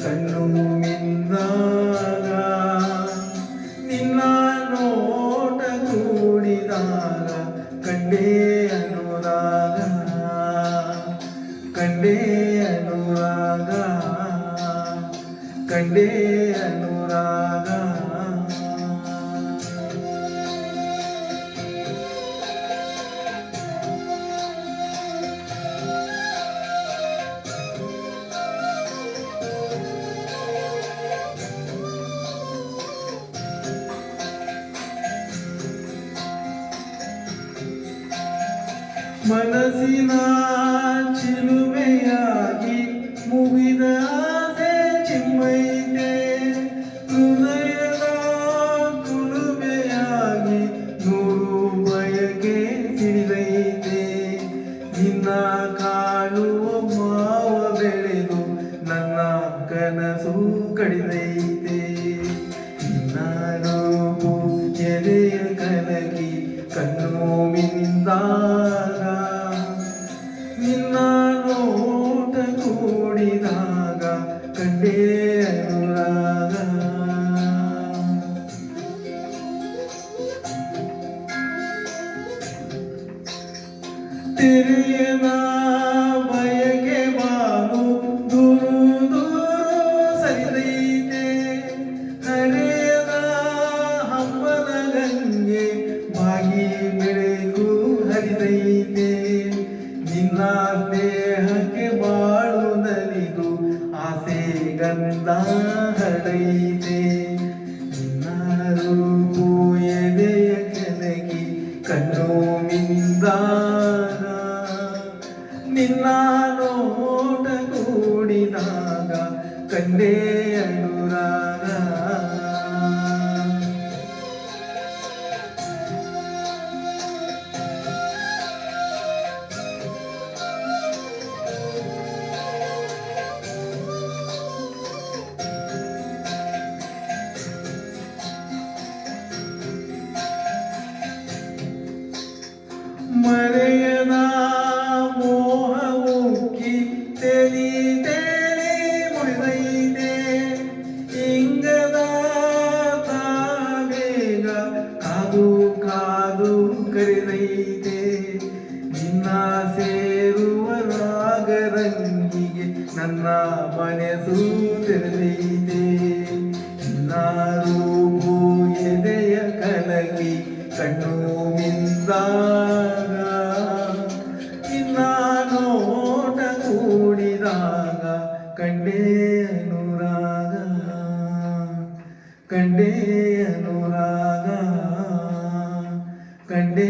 ಕಣ್ಣು ಮಿಂದಾಗ ನಿನ್ನ ನೋಟ ಕೂಡಿದಾಗ ಕಂಡೇ ಅನುರಾಗ ಕಂಡೇ ಅನುರಾಗ ಕಂಡೇ ಅನುರಾಗ ಮನಸ್ಸಿನ ಚಿಲುಮೆಯಾಗಿ ಮುಗಿದ ಆಸೆ ಚಿಮ್ಮೈತೆ ಹೃದಯದ ಕುಲುಮೆಯಾಗಿ ನೂರು ಬಯಕೆ ಸಿಡಿದೈತೆ ನಿನ್ನ ಕಾಣುವ ಮಾವ ಬೆಳೆದು ನನ್ನ ಕನಸು ಕಡಿದೈತೆ ನಿನ್ನ ರೂಪು ಎದೆಯ ಕಲಗಿ ಕಣ್ಣು ಮಿಂದಾಗ ನಿನ್ನ ನೋಟ ಕೂಡಿದಾಗ ಕಂಡೇ ಅನುರಾಗ ತೆರೆಯದ ಬಯಕೆ ಬಾನು ದೂರು ದೂರು ಸರಿದೈತೆ ಹರೆಯದ ಹಬ್ಬದ ಗಂಗೆ ಬಾಗಿ ಬೆಳಕು ಹರಿದೈತೆ ನಿನ್ನ ದೇಹಕ್ಕೆ ಬಾಳು ನಲಿದು ಆಸೆ ಗಂಧ ಹರಡೈತೆ ನಿನ್ನ ರೂಪು ಎದೆಯ ಕೆಳಗಿ ಕಣ್ಣು ಮಿಂದಾಗ ನಿನ್ನ ನೋಟ ಕೂಡಿದಾಗ ಕಂಡೇ ಅನುರಾಗ ಮರೆಯದ ಮೋಹ ಉಕ್ಕಿ ತೆಲಿ ತೆಲಿ ಮುಡಿದೈತೆ ಇಂಗದ ತಾವೇಗ ಕಾದು ಕಾದು ಕರೆದೈತೆ ನಿನ್ನ ಸೇರುವ ರಾಗರಂಗಿಗೆ ನನ್ನ ಮನಸ್ಸು ತೆರೆದೈತೆ ನಿನ್ನ ರೂಪು ಎದೆಯ ಕಲಗಿ ಕಣ್ಣು ಮಿಂದಾಗ ನಿನ್ನ ನೋಟ ಕೂಡಿದಾಗ ಕಂಡೇ ಅನುರಾಗ ಕಂಡೇ ಅನುರಾಗ ಕಂಡೇ